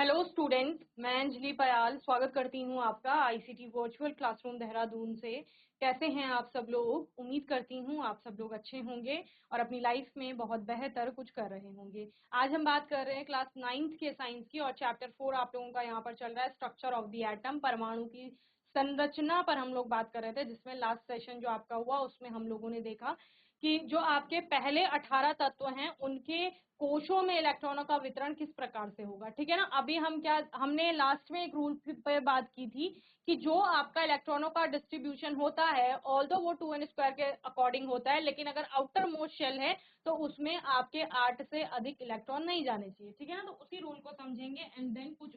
Hello student, मैं अंजलि पयाल स्वागत करती हूँ आपका आईसीटी वर्चुअल क्लासरूम देहरादून से। कैसे हैं आप सब लोग? उम्मीद करती हूँ आप सब लोग अच्छे होंगे और अपनी लाइफ में बहुत बेहतर कुछ कर रहे होंगे। आज हम बात कर रहे हैं क्लास 9th के साइंस की और चैप्टर 4 आप लोगों का यहाँ पर चल रहा है स्ट्रक्चर ऑफ द एटम, परमाणु की संरचना पर हम लोग बात कर रहे थे, जिसमें लास्ट सेशन जो आपका हुआ उसमें हम लोगों ने देखा कि जो आपके पहले 18 तत्व हैं उनके कोशों में इलेक्ट्रॉनों का वितरण किस प्रकार से होगा। ठीक है ना। अभी हमने लास्ट में एक रूल पे बात की थी कि जो आपका इलेक्ट्रॉनों का डिस्ट्रीब्यूशन होता है ऑल्दो वो 2n² के अकॉर्डिंग होता है, लेकिन अगर आउटर मोस्ट शेल है तो उसमें आपके 8 से अधिक इलेक्ट्रॉन नहीं जाने चाहिए। ठीक है ना। तो उसी रूल को समझेंगे एंड देन कुछ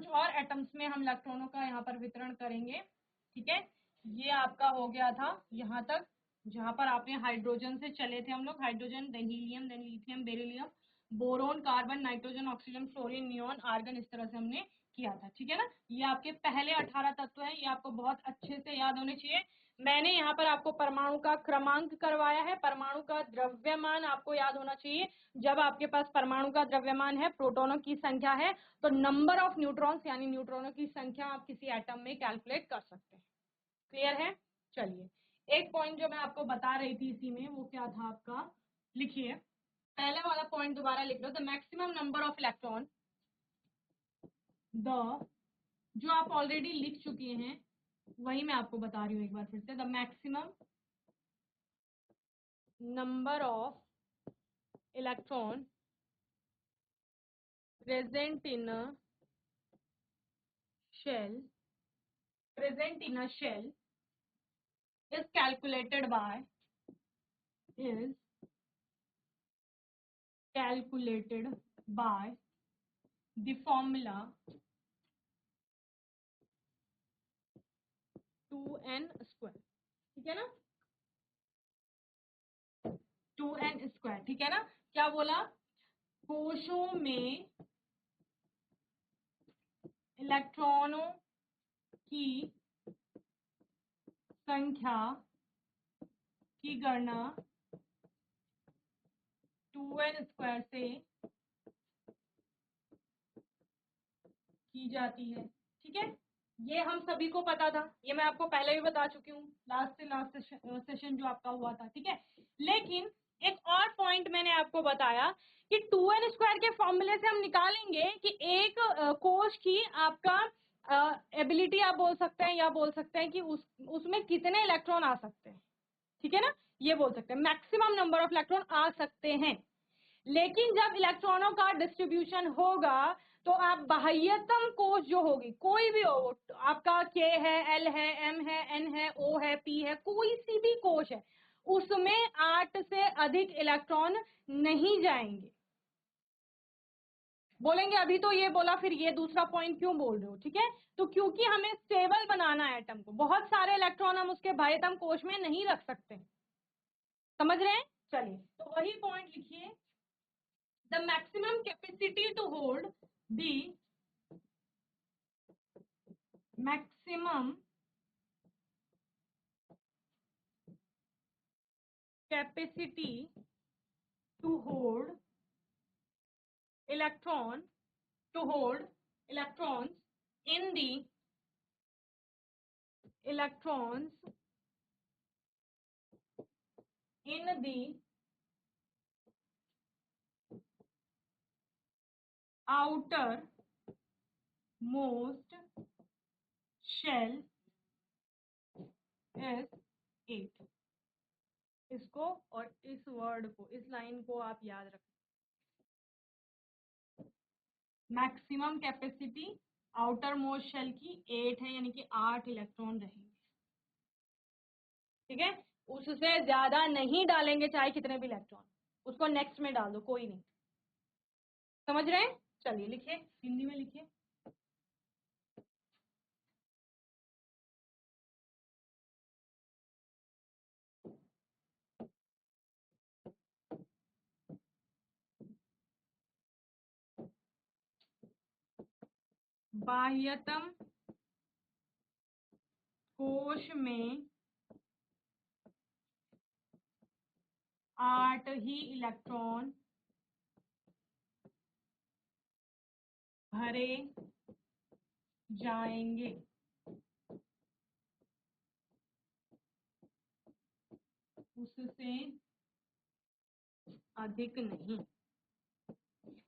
और एटम्स में हम इलेक्ट्रॉनों का यहाँ पर वितरण करेंगे। ठीक है, ये आपका हो गया था यहाँ तक, जहां पर आपने हाइड्रोजन से चले थे हम लोग, hydrogen, then helium, then lithium, beryllium, boron, carbon, nitrogen, oxygen, fluorine, neon, argon, इस तरह से हमने किया था। ठीक है ना। ये आपके पहले 18 तत्व हैं, ये आपको बहुत अच्छे से याद होने चाहिए। मैंने यहाँ पर आपको परमाणु का क्रमांक करवाया है, परमाणु का द्रव्यमान आपको याद होना चाहिए। जब आपके पास परमाणु का द्रव्यमान है, प्रोटॉनों की संख्या है, तो नंबर ऑफ न्यूट्रॉन्स यानी न्यूट्रॉनों की संख्या आप किसी एटम में कैलकुलेट कर सकते हैं। क्लियर है? चलिए, एक पॉइंट जो मैं आपको बता रही थी इसी में, वो क्या था आपका, लिखिए पहला वाला पॉइंट दोबारा लिख लो। The maximum number of electron, the, जो आप ऑलरेडी लिख चुके हैं वही मैं आपको बता रही हूँ एक बार फिर से। The maximum number of electron present in a shell is calculated by the formula 2n²। ठीक है ना, 2n²। ठीक है ना। क्या बोला? कोशों में इलेक्ट्रॉनों की संख्या की गणना 2n² से की जाती है। ठीक है, ये हम सभी को पता था, ये मैं आपको पहले भी बता चुकी हूँ लास्ट सेशन जो आपका हुआ था। ठीक है, लेकिन एक और पॉइंट मैंने आपको बताया कि 2n² के फॉर्मूले से हम निकालेंगे कि एक कोश की आपका एबिलिटी आप बोल सकते हैं, या बोल सकते हैं कि उसमें कितने इलेक्ट्रॉन आ सकते हैं। ठीक है ना, ये बोल सकते हैं मैक्सिमम नंबर ऑफ इलेक्ट्रॉन आ सकते हैं। लेकिन जब इलेक्ट्रॉनों का डिस्ट्रीब्यूशन होगा तो आप बाह्यतम कोश जो होगी, कोई भी हो, आपका के है, एल है, एम है, एन है, ओ है, पी है, कोई सी भी कोश है, उसमें 8 से अधिक इलेक्ट्रॉन नहीं जाएंगे। बोलेंगे अभी तो ये बोला, फिर ये दूसरा पॉइंट क्यों बोल रहे हो? ठीक है, तो क्योंकि हमें स्टेबल बनाना है एटम को, बहुत सारे इलेक्ट्रॉन हम उसके बाह्यतम कोश में नहीं रख सकते। समझ रहे हैं? चलिए, तो वही पॉइंट लिखिए। The maximum capacity to hold the maximum capacity to hold electron to hold electrons in the electrons in the outer most shell is 8। इसको और इस वर्ड को, इस लाइन को आप याद रखें। Maximum capacity outer most shell की 8 है, यानी कि 8 इलेक्ट्रॉन रहेंगे। ठीक है, उससे ज्यादा नहीं डालेंगे चाहे कितने भी इलेक्ट्रॉन, उसको नेक्स्ट में डाल दो, कोई नहीं। समझ रहे हैं? चलिए लिखिए, हिंदी में लिखिए। बाह्यतम कोश में 8 ही इलेक्ट्रॉन भरे जाएंगे, उससे अधिक नहीं।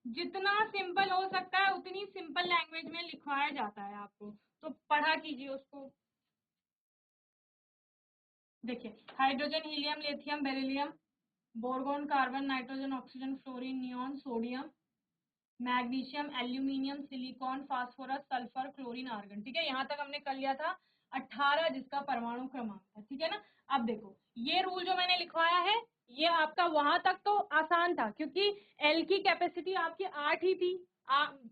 जितना सिंपल हो सकता है उतनी सिंपल लैंग्वेज में लिखवाया जाता है आपको, तो पढ़ा कीजिए उसको। देखिए, hydrogen, helium, lithium, beryllium, boron, carbon, nitrogen, oxygen, fluorine, neon, sodium, magnesium, aluminium, silicon, phosphorus, sulphur, chlorine, argon. ठीक है, यहां तक हमने कर लिया था 18 जिसका परमाणु क्रमांक है। ठीक है ना। अब देखो ये रूल जो मैंने लिखवाया है ये आपका वहां तक तो आसान था क्योंकि एल की कैपेसिटी आपकी 8 ही थी,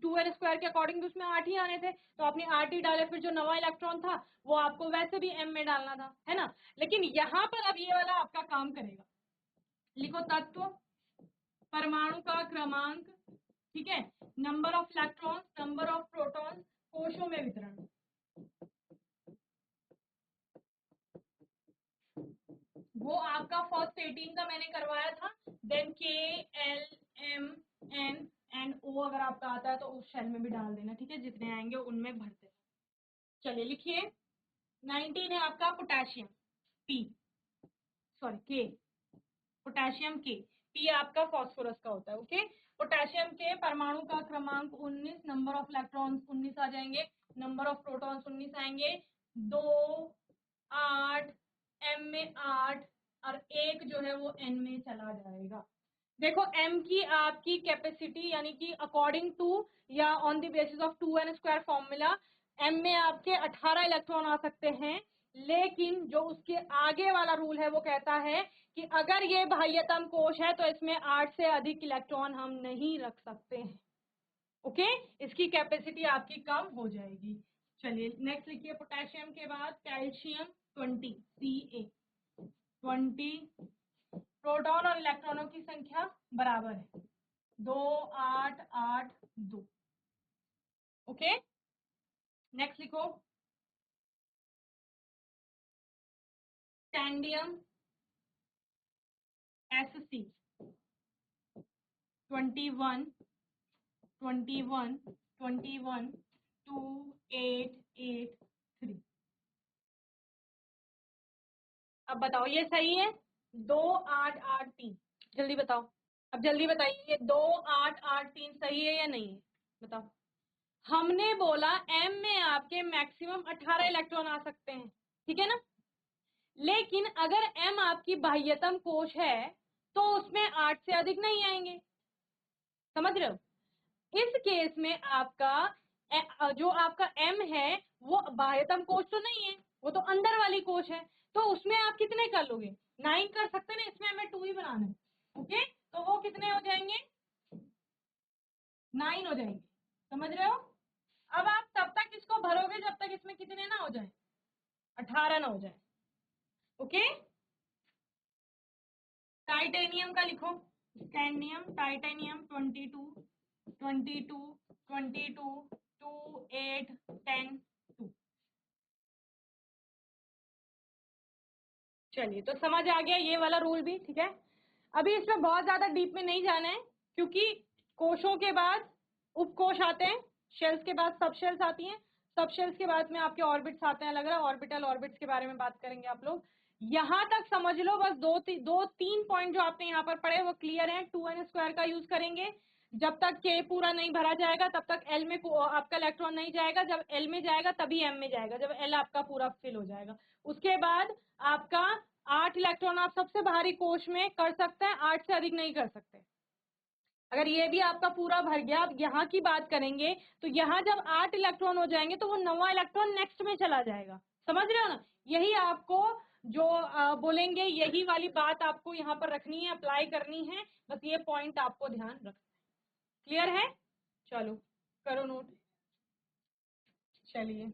2n² के अकॉर्डिंग उसमें 8 ही आने थे, तो आपने 8 ही डाले, फिर जो नवा इलेक्ट्रॉन था वो आपको वैसे भी m में डालना था, है ना। लेकिन यहाँ पर अब ये वाला आपका काम करेगा। लिखो तत्व, परमाणु का क्रमांक, ठीक है, number of electrons, number of protons, कोशों में वितरण। वो आपका फर्स्ट 18 का मैंने करवाया था। देन के, एल, एम, एन एंड ओ अगर आपका आता है तो उस शेल में भी डाल देना। ठीक है, जितने आएंगे उनमें भर देना। चलिए लिखिए, 19 है आपका पोटेशियम, पी, सॉरी के, पोटेशियम के, पी आपका फास्फोरस का होता है। ओके, पोटेशियम के परमाणु का क्रमांक 19, नंबर ऑफ इलेक्ट्रॉन्स 19 आ जाएंगे, नंबर ऑफ प्रोटॉन्स 19 आएंगे, 2, 8, एम में 8 और एक जो है वो एन में चला जाएगा। देखो एम की आपकी कैपेसिटी यानी कि अकॉर्डिंग टू या on the basis of 2n² formula M में आपके 18 इलेक्ट्रॉन आ सकते हैं, लेकिन जो उसके आगे वाला रूल है वो कहता है कि अगर ये बाह्यतम कोश है तो इसमें 8 से अधिक इलेक्ट्रॉन हम नहीं रख सकते हैं। ओके, इसकी कैपेसिटी आपकी कम हो जाएगी। चलिए नेक्स्ट लिखिए, पोटेशियम के बाद कैल्शियम 20, Ca 20, प्रोटॉन और इलेक्ट्रॉनों की संख्या बराबर है, 2, 8, 8, 2। ओके, नेक्स्ट लिखो, स्टैंडियम Sc 21, 21, 21, 2, 8, 8, 3। अब बताओ ये सही है, 2, 8, 8, 3, जल्दी बताओ। अब जल्दी बताइए, ये 2, 8, 8, 3 सही है या नहीं है, बताओ। हमने बोला m में आपके मैक्सिमम 18 इलेक्ट्रॉन आ सकते हैं, ठीक है ना। लेकिन अगर m आपकी बाह्यतम कोश है तो उसमें 8 से अधिक नहीं आएंगे, समझ रहे हो। इस केस में आपका जो आपका m है वो बाह्यतम कोश तो नहीं है, वो तो अंदर वाली कोश है, तो उसमें आप कितने कर लोगे, 9 कर सकते ना, इसमें हमें 2 ही बनाना है। ओके, तो वो कितने हो जाएंगे, 9 हो जाएंगे, समझ रहे हो। अब आप तब तक इसको भरोगे जब तक इसमें कितने ना हो जाए, 18 ना हो जाए। ओके, टाइटेनियम का लिखो, स्कैंडियम, टाइटेनियम 22, 22, 22, 2, 8, 10, 2। चलिए, तो समझ आ गया ये वाला रूल भी, ठीक है। अभी इसमें बहुत ज्यादा डीप में नहीं जाना है क्योंकि कोशों के बाद उपकोश आते हैं, शेल्स के बाद सब शेल्स आती हैं, सब शेल्स के बाद में आपके ऑर्बिट्स आते हैं, अलग अलग ऑर्बिटल ऑर्बिट्स के बारे में बात करेंगे आप लोग। यहां तक समझ लो, बस दो तीन पॉइंट जो आपने यहाँ पर पढ़े वो क्लियर है। 2n² का यूज करेंगे, जब तक के पूरा नहीं भरा जाएगा तब तक एल में आपका इलेक्ट्रॉन नहीं जाएगा, जब एल में जाएगा तभी एम में जाएगा, जब एल आपका पूरा फिल हो जाएगा। उसके बाद आपका 8 इलेक्ट्रॉन आप सबसे बाहरी कोश में कर सकते हैं, 8 से अधिक नहीं कर सकते। अगर ये भी आपका पूरा भर गया, अब यहाँ की बात करेंगे तो यहाँ जब 8 इलेक्ट्रॉन हो जाएंगे तो वो 9वां इलेक्ट्रॉन नेक्स्ट में चला जाएगा, समझ रहे हो ना। यही आपको जो बोलेंगे यही वाली बात आपको यहाँ पर रखनी है, अप्लाई करनी है, बस ये पॉइंट आपको ध्यान रखना है। क्लियर है, चलो करो नोट। चलिए,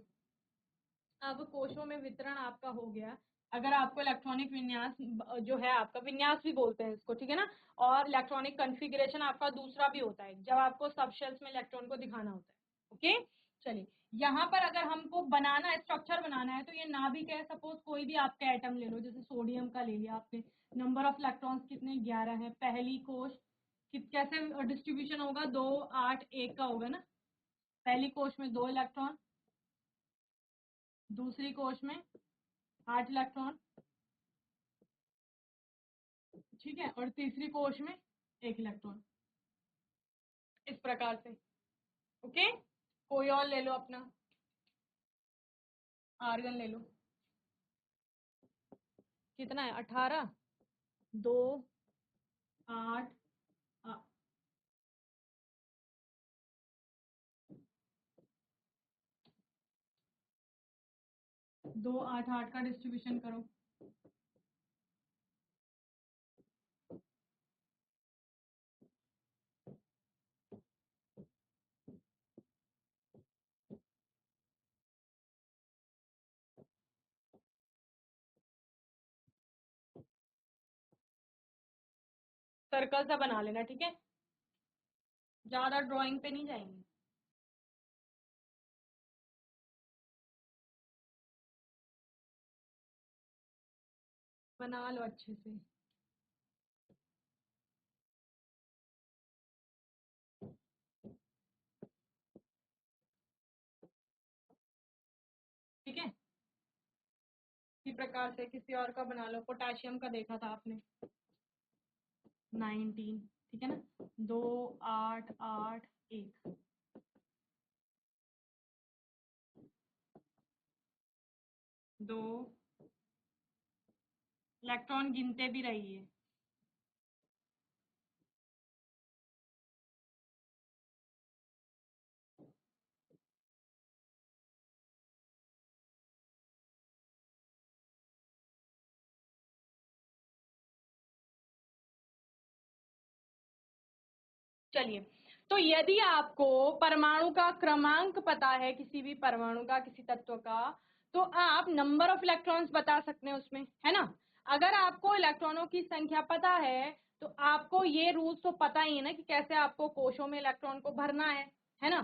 अब कोशों में वितरण आपका हो गया। अगर आपको इलेक्ट्रॉनिक विन्यास जो है आपका विन्यास भी बोलते हैं इसको, ठीक है ना, और इलेक्ट्रॉनिक कॉन्फ़िगरेशन आपका दूसरा भी होता है जब आपको सब शेल्स में इलेक्ट्रॉन को दिखाना होता है। ओके, चलिए यहाँ पर अगर हमको बनाना स्ट्रक्चर बनाना है तो ये नाभिक है, सपोज कोई भी आपका एटम ले लो, जैसे सोडियम का ले लिया आपने, नंबर ऑफ इलेक्ट्रॉन्स कितने, 11 है। पहली कोश कैसे डिस्ट्रीब्यूशन होगा, 2, 8, 1 का होगा ना, पहली कोश में 2 इलेक्ट्रॉन, दूसरी कोश में 8 इलेक्ट्रॉन, ठीक है, और तीसरी कोश में 1 इलेक्ट्रॉन, इस प्रकार से। ओके, कोई और ले लो, अपना आर्गन ले लो। कितना है? 18, 2, 8, 2, 8, 8 का डिस्ट्रीब्यूशन करो। सर्कल सा बना लेना, ठीक है, ज्यादा ड्राइंग पे नहीं जाएंगे। बना लो अच्छे से। ठीक है, इसी प्रकार से किसी और का बना लो। पोटेशियम का देखा था आपने, 19, ठीक है ना, 2, 8, 8, 1, 2 इलेक्ट्रॉन गिनते भी रहिए। चलिए, तो यदि आपको परमाणु का क्रमांक पता है, किसी भी परमाणु का, किसी तत्व का, तो आप नंबर ऑफ इलेक्ट्रॉन्स बता सकते हैं उसमें, है ना। अगर आपको इलेक्ट्रॉनों की संख्या पता है तो आपको ये रूल्स तो पता ही है ना कि कैसे आपको कोशों में इलेक्ट्रॉन को भरना है ना।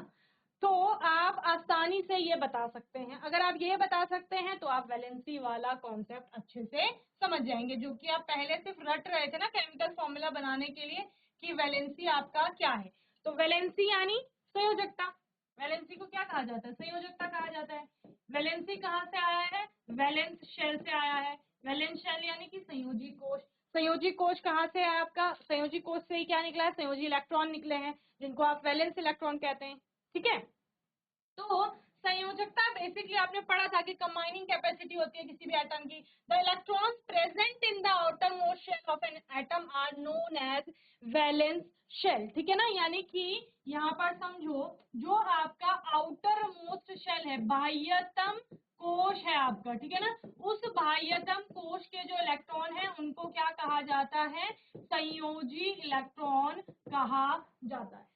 तो आप आसानी से ये बता सकते हैं। अगर आप ये बता सकते हैं तो आप वैलेंसी वाला कॉन्सेप्ट अच्छे से समझ जाएंगे, जो कि आप पहले सिर्फ रट रहे थे ना केमिकल फॉर्मूला बनाने के लिए कि वैलेंसी आपका क्या है। तो वैलेंसी यानी संयोजकता। वैलेंसी को क्या कहा जाता है? संयोजकता कहा जाता है। वैलेंसी कहाँ से आया है? वैलेंस शेल से आया है। वैलेंस शेल यानी कि संयोजी कोश। संयोजी कोश कहाँ से है आपका? संयोजी कोश से ही क्या निकला है? संयोजी इलेक्ट्रॉन निकले हैं, जिनको आप वैलेंस इलेक्ट्रॉन कहते हैं। ठीक है, तो संयोजकता बेसिकली आपने पढ़ा था कि कंबाइनिंग कैपेसिटी होती है किसी भी एटम की। The electrons present in the outer most shell of an atom are known as valence shell. ठीक है ना, यानी कि यहाँ पर समझो, जो आपका आउटर मोस्ट शेल है, बाह्यतम कोश है आपका, ठीक है ना, उस बाह्यतम कोश के जो इलेक्ट्रॉन है उनको क्या कहा जाता है? संयोजी इलेक्ट्रॉन कहा जाता है।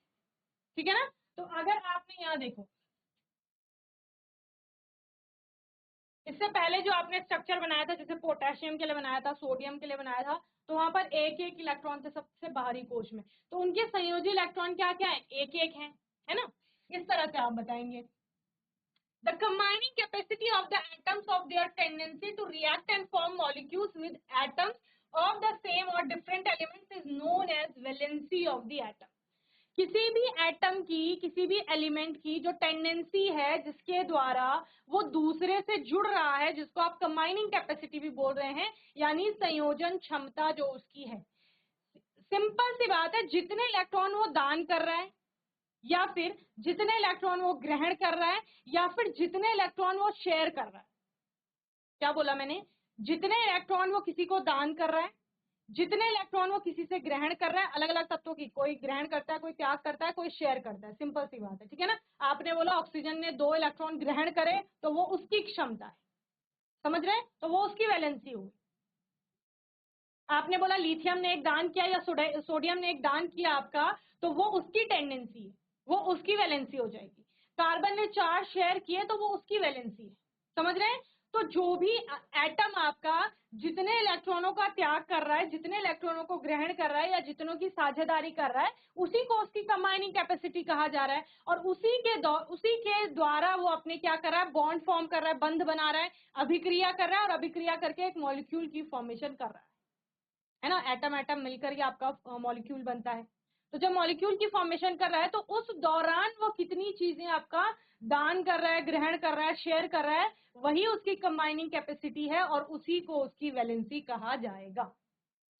ठीक है ना। तो अगर आपने यहाँ देखो, इससे पहले जो आपने स्ट्रक्चर बनाया था, जैसे पोटेशियम के लिए बनाया था, सोडियम के लिए बनाया था, तो वहां पर एक एक इलेक्ट्रॉन थे सबसे बाहरी कोश में, तो उनके संयोजी इलेक्ट्रॉन क्या क्या है? एक एक है ना। इस तरह से आप बताएंगे। The combining capacity of the atoms of their tendency to react and form molecules with atoms of the same or different elements is known as valency of the atom. किसी भी एटम की, किसी भी एलिमेंट की जो tendency है, जिसके द्वारा वो दूसरे से जुड़ रहा है, जिसको आप कंबाइनिंग कैपेसिटी भी बोल रहे हैं, यानी संयोजन क्षमता जो उसकी है। सिंपल सी बात है, जितने इलेक्ट्रॉन वो दान कर रहा है, या फिर जितने इलेक्ट्रॉन वो ग्रहण कर रहा है, या फिर जितने इलेक्ट्रॉन वो शेयर कर रहा है। क्या बोला मैंने? जितने इलेक्ट्रॉन वो किसी को दान कर रहा है, जितने इलेक्ट्रॉन वो किसी से ग्रहण कर रहा है, अलग अलग तत्वों की, कोई ग्रहण करता है, कोई त्याग करता है, कोई शेयर करता है। सिंपल सी बात है, ठीक है ना। आपने बोला ऑक्सीजन ने 2 इलेक्ट्रॉन ग्रहण करे तो वो उसकी क्षमता है, समझ रहे हैं, तो वो उसकी वैलेंसी होगी। आपने बोला लिथियम ने एक दान किया या सोडियम ने एक दान किया आपका, तो वो उसकी टेंडेंसी है, वो उसकी वैलेंसी हो जाएगी। कार्बन ने 4 शेयर किए तो वो उसकी वैलेंसी है, समझ रहे हैं। तो जो भी एटम आपका जितने इलेक्ट्रॉनों का त्याग कर रहा है, जितने इलेक्ट्रॉनों को ग्रहण कर रहा है, या जितनों की साझेदारी कर रहा है, उसी को उसकी कंबाइनिंग कैपेसिटी कहा जा रहा है। और उसी के द्वारा वो अपने क्या कर रहा है? बॉन्ड फॉर्म कर रहा है, बंध बना रहा है, अभिक्रिया कर रहा है, और अभिक्रिया करके एक मॉलिक्यूल की फॉर्मेशन कर रहा है ना। एटम एटम मिलकर के आपका मॉलिक्यूल बनता है। तो जब मॉलिक्यूल की फॉर्मेशन कर रहा है तो उस दौरान वो कितनी चीजें आपका दान कर रहा है, ग्रहण कर रहा है, शेयर कर रहा है, वही उसकी कंबाइनिंग कैपेसिटी है और उसी को उसकी वैलेंसी कहा जाएगा।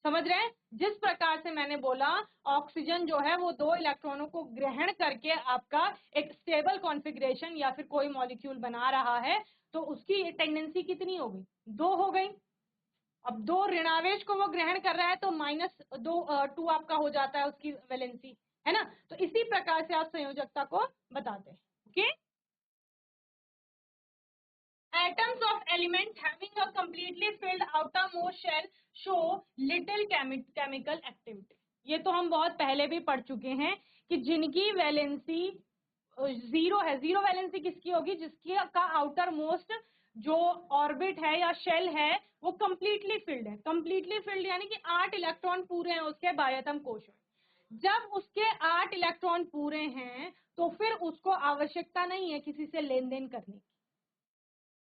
समझ रहे हैं? जिस प्रकार से मैंने बोला ऑक्सीजन जो है वो 2 इलेक्ट्रॉनों को ग्रहण करके आपका एक स्टेबल कॉन्फ़िगरेशन या फिर कोई मॉलिक्यूल बना रहा है, तो उसकी टेंडेंसी कितनी हो गई? 2 हो गई। अब 2 ऋणावेश को वो ग्रहण कर रहा है तो -2 आपका हो जाता है उसकी वैलेंसी, है ना? तो इसी प्रकार से आप संयोजकता को बताते हैं। Okay, atoms of elements having a completely filled outermost shell show little chemical activity। ये तो हम बहुत पहले भी पढ़ चुके हैं कि जिनकी वैलेंसी 0 है। 0 वैलेंसी किसकी होगी? जिसकी का आउटर मोस्ट जो ऑर्बिट है या शेल है वो कंप्लीटली फिल्ड है। कंप्लीटली फिल्ड यानी कि 8 इलेक्ट्रॉन पूरे हैं उसके बाह्यतम कोश में। जब उसके 8 इलेक्ट्रॉन पूरे हैं तो फिर उसको आवश्यकता नहीं है किसी से लेन देन करने की।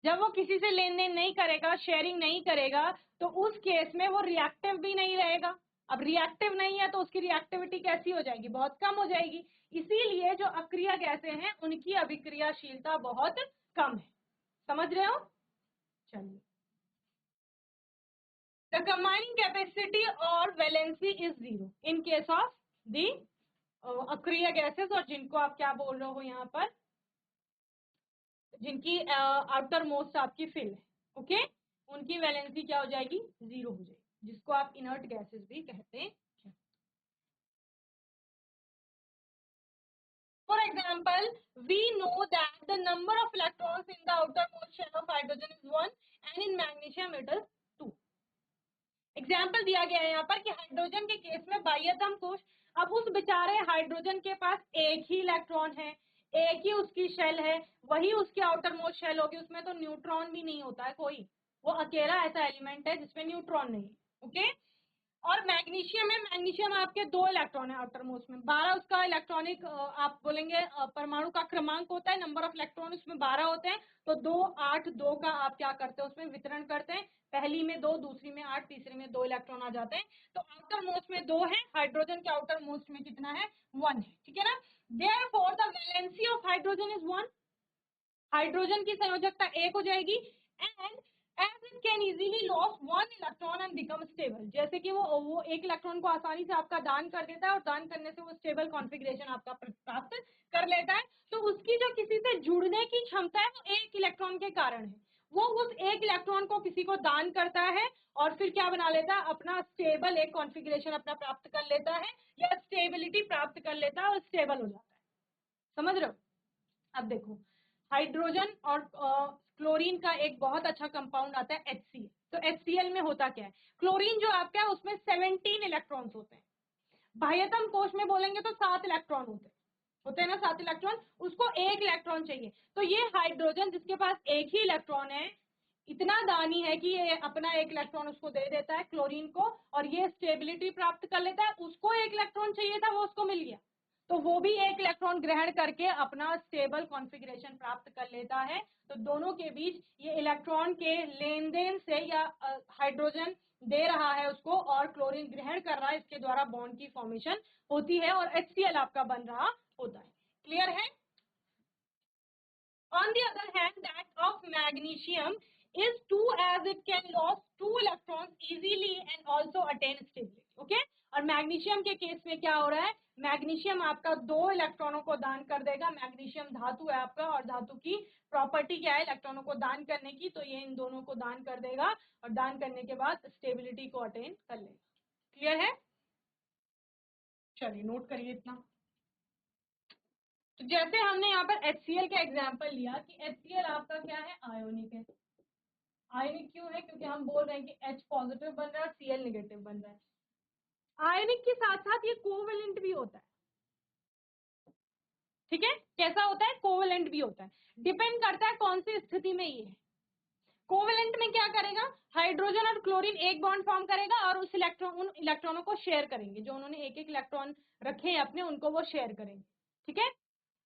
जब वो किसी से लेन देन नहीं करेगा, शेयरिंग नहीं करेगा, तो उस केस में वो रिएक्टिव भी नहीं रहेगा। अब रिएक्टिव नहीं है तो उसकी रिएक्टिविटी कैसी हो जाएगी? बहुत कम हो जाएगी। इसीलिए जो अक्रिय गैसें हैं उनकी अभिक्रियाशीलता बहुत कम है। समझ रहे हो? चलिए, द कंबाइनिंग कैपेसिटी और valency is 0 in case of the अक्रिय गैसेस, और जिनको आप क्या बोल रहे हो यहाँ पर, जिनकी आउटर मोस्ट आपकी फिल है, ओके, उनकी वैलेंसी क्या हो जाएगी? 0 हो जाएगी, जिसको आप इनर्ट गैसेस भी कहते हैं। For example, we know that the number of electrons in the outermost shell of hydrogen is 1 and in magnesium it is 2। Example दिया गया है यहाँ पर कि हाइड्रोजन के केस में बाह्यतम कोश, अब उस बेचारे हाइड्रोजन के पास एक ही इलेक्ट्रॉन है, एक ही उसकी शेल है, वही उसकी आउटर मोस्ट शेल होगी, उसमें तो न्यूट्रॉन भी नहीं होता है कोई, वो अकेला ऐसा एलिमेंट है जिसमें न्यूट्रॉन नहीं है। ओके, और मैग्नीशियम है, मैग्नीशियम आपके 2 इलेक्ट्रॉन है आउटर मोस्ट में, 12 उसका इलेक्ट्रॉनिक आप बोलेंगे परमाणु का क्रमांक होता है, नंबर ऑफ इलेक्ट्रॉन उसमें 12 होते हैं, तो 2 8 2 का आप क्या करते हैं उसमें वितरण करते हैं, पहली में 2, दूसरी में 8, तीसरी में 2 इलेक्ट्रॉन आ जाते हैं। तो आउटर मोस्ट में 2 है, हाइड्रोजन के आउटर मोस्ट में कितना है? 1 है। ठीक है ना? Therefore the valency of hydrogen is 1, hydrogen की संयोजकता 1 हो जाएगी। And as it can easily lose 1 electron and become stable, जैसे कि वो 1 इलेक्ट्रॉन को आसानी से आपका दान कर देता है और दान करने से वो स्टेबल कॉन्फ़िगरेशन आपका प्राप्त कर लेता है, तो उसकी जो किसी से जुड़ने की क्षमता है वो 1 इलेक्ट्रॉन के कारण है। वो उस 1 इलेक्ट्रॉन को किसी को दान करता है और फिर क्या बना लेता है? अपना स्टेबल एक कॉन्फ़िगरेशन अपना प्राप्त कर लेता है या स्टेबिलिटी प्राप्त कर लेता है और स्टेबल हो जाता है। समझ रहे हो? अब देखो, हाइड्रोजन और क्लोरीन का एक बहुत अच्छा कंपाउंड आता है HCl। तो HCl में होता क्या है? क्लोरीन जो आपका है उसमें 17 इलेक्ट्रॉन्स होते हैं, बाह्यतम कोश में बोलेंगे तो 7 इलेक्ट्रॉन होते हैं ना, 7 इलेक्ट्रॉन, उसको 1 इलेक्ट्रॉन चाहिए। तो ये हाइड्रोजन जिसके पास एक ही इलेक्ट्रॉन है, इतना दानी है कि ये अपना 1 इलेक्ट्रॉन उसको दे देता है क्लोरीन को और ये स्टेबिलिटी प्राप्त कर लेता है। उसको 1 इलेक्ट्रॉन चाहिए था, वो उसको मिल गया, तो वो भी 1 इलेक्ट्रॉन ग्रहण करके अपना स्टेबल कॉन्फ़िगरेशन प्राप्त कर लेता है। तो दोनों के बीच ये इलेक्ट्रॉन के लेन देन से या हाइड्रोजन दे रहा है उसको और क्लोरीन ग्रहण कर रहा है, इसके द्वारा बॉन्ड की फॉर्मेशन होती है और HCl आपका बन रहा होता है। क्लियर है? On the other hand, that of magnesium is 2 as it can lose 2 electrons easily and also attain stability. Okay? और मैग्नीशियम के केस में क्या हो रहा है? मैग्नीशियम आपका 2 इलेक्ट्रॉनों को दान कर देगा। मैग्नीशियम धातु है आपका और धातु की प्रॉपर्टी क्या है? इलेक्ट्रॉनों को दान करने की, तो ये इन दोनों को दान कर देगा और दान करने के बाद स्टेबिलिटी को अटेन कर लेगा। क्लियर है? चलिए नोट करिए इतना। तो जैसे हमने यहाँ पर HCl का एग्जाम्पल लिया कि HCl आपका क्या है? आयोनिक है। आयनिक क्यों है? क्योंकि हम बोल रहे हैं कि H पॉजिटिव बन रहा है और Cl नेगेटिव बन रहा है। आयनिक के साथ साथ ये कोवेलेंट भी होता है। ठीक है, कैसा होता है? कोवेलेंट भी होता है। डिपेंड करता है कौन सी स्थिति में ये है। कोवेलेंट में क्या करेगा? हाइड्रोजन और क्लोरीन एक बॉन्ड फॉर्म करेगा और उन इलेक्ट्रॉनों को शेयर करेंगे, जो उन्होंने एक एक इलेक्ट्रॉन रखे हैं अपने, उनको वो शेयर करेंगे। ठीक है।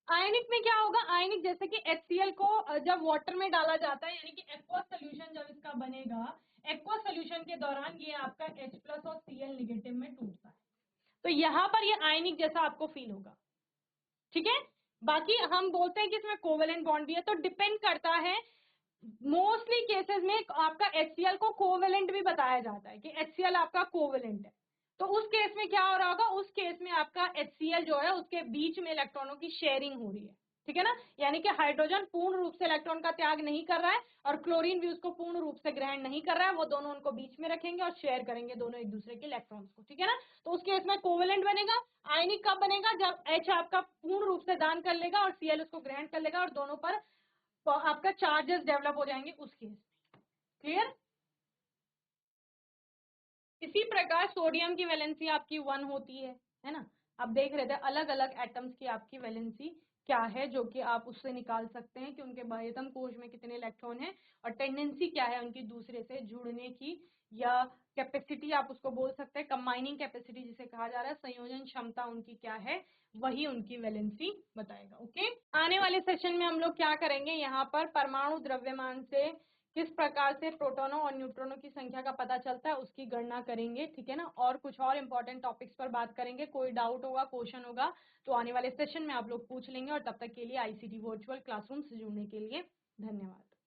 आयनिक में क्या होगा? आयनिक जैसे कि HCl को जब वाटर में डाला जाता है, यानी कि एक्वा सोल्यूशन जब इसका बनेगा, एक्वा सोल्यूशन के दौरान ये आपका H+ और Cl नेगेटिव में टूटता है। तो यहाँ पर ये आयनिक जैसा आपको फील होगा, ठीक है। बाकी हम बोलते हैं कि इसमें कोवेलेंट बॉन्ड भी है, तो डिपेंड करता है। मोस्टली केसेस में आपका HCl को कोवेलेंट भी बताया जाता है कि HCl आपका कोवेलेंट है। तो उस केस में क्या हो रहा होगा, उस केस में आपका HCl जो है उसके बीच में इलेक्ट्रॉनों की शेयरिंग हो रही है, ठीक है ना। यानी कि हाइड्रोजन पूर्ण रूप से इलेक्ट्रॉन का त्याग नहीं कर रहा है और क्लोरीन भी उसको पूर्ण रूप से ग्रहण नहीं कर रहा है, वो दोनों उनको बीच में रखेंगे और शेयर करेंगे दोनों एक दूसरे के इलेक्ट्रॉन्स को, ठीक है ना। तो उस केस में कोवेलेंट बनेगा। आयनिक कब बनेगा, जब H आपका पूर्ण रूप से दान कर लेगा और Cl उसको ग्रहण कर लेगा और दोनों पर तो आपका चार्जेस डेवलप हो जाएंगे उस केस में। क्लियर। इसी प्रकार सोडियम की वैलेंसी आपकी 1 होती है ना। आप देख रहे थे अलग अलग एटम्स की आपकी वैलेंसी क्या है, जो कि आप उससे निकाल सकते हैं कि उनके बाह्यतम कोश में कितने इलेक्ट्रॉन है और टेंडेंसी क्या है उनकी दूसरे से जुड़ने की, या कैपेसिटी आप उसको बोल सकते हैं, कंबाइनिंग कैपेसिटी जिसे कहा जा रहा है, संयोजन क्षमता उनकी क्या है, वही उनकी वैलेंसी बताएगा। ओके, आने वाले सेशन में हम लोग क्या करेंगे, यहाँ पर परमाणु द्रव्यमान से किस प्रकार से प्रोटॉनों और न्यूट्रॉनों की संख्या का पता चलता है उसकी गणना करेंगे, ठीक है ना। और कुछ और इंपॉर्टेंट टॉपिक्स पर बात करेंगे। कोई डाउट होगा, क्वेश्चन होगा तो आने वाले सेशन में आप लोग पूछ लेंगे। और तब तक के लिए ICT वर्चुअल क्लासरूम से जुड़ने के लिए धन्यवाद।